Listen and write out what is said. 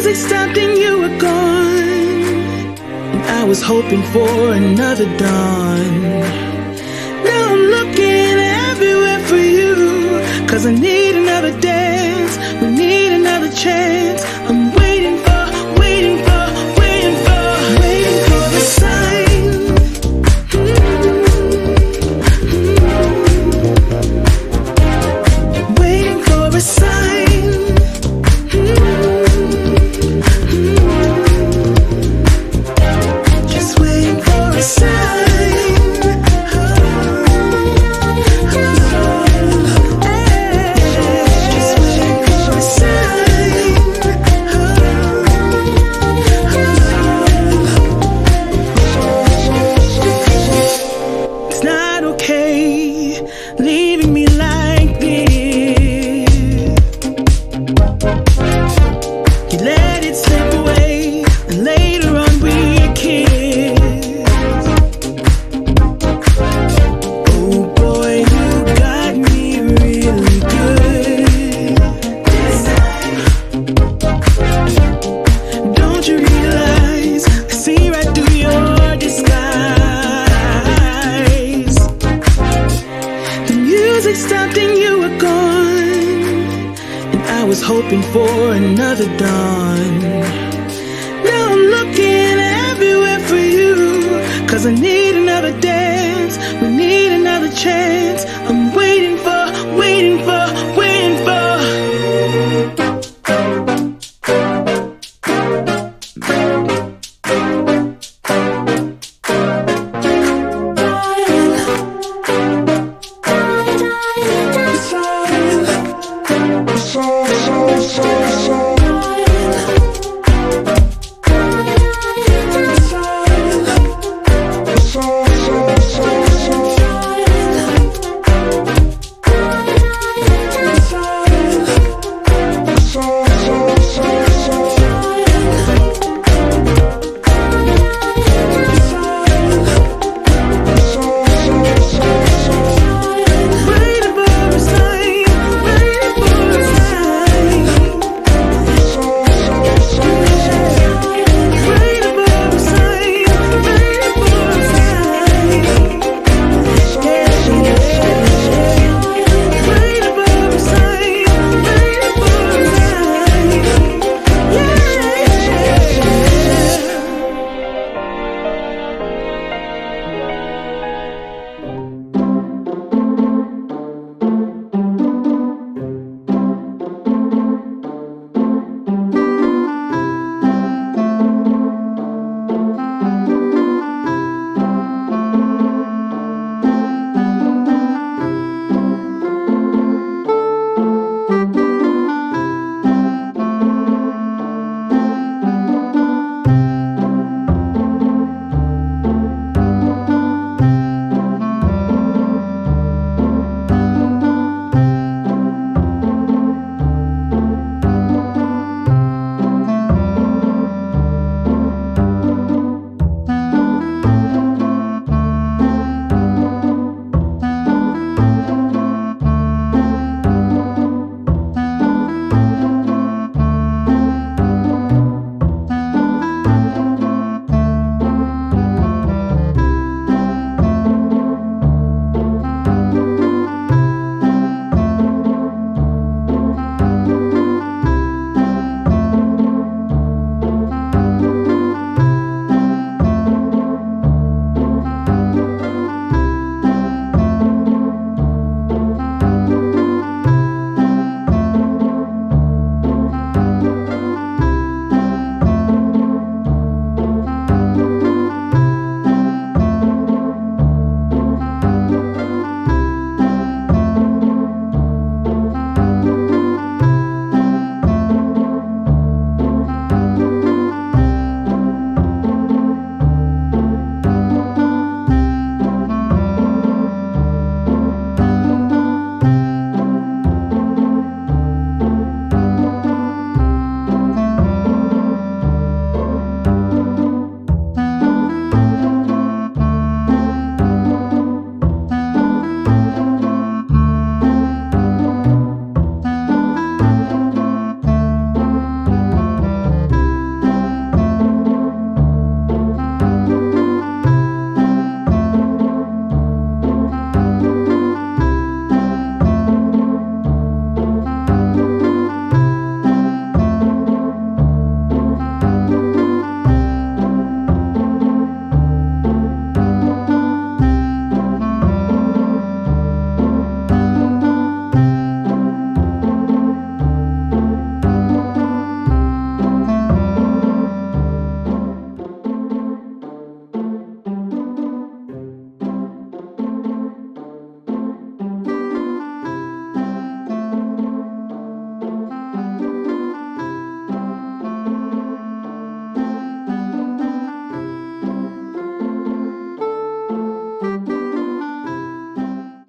music stopped and you were gone, and I was hoping for another dawn. Now I'm looking everywhere for you, 'cause I need another dance, we need another chance. I'm waiting for, waiting for, waiting for, waiting for the sign. Waiting for a sign. Just waiting for a sign. Just waiting for a sign. It's not okay leaving me like this. You let it slip away, and later on we kiss. Oh boy, you got me really good this time. Don't you realize I see right through your disguise? The music stopped and you were gone, and I was hoping for another dawn. Now I'm looking everywhere for you, 'cause I need another dance, we need another chance.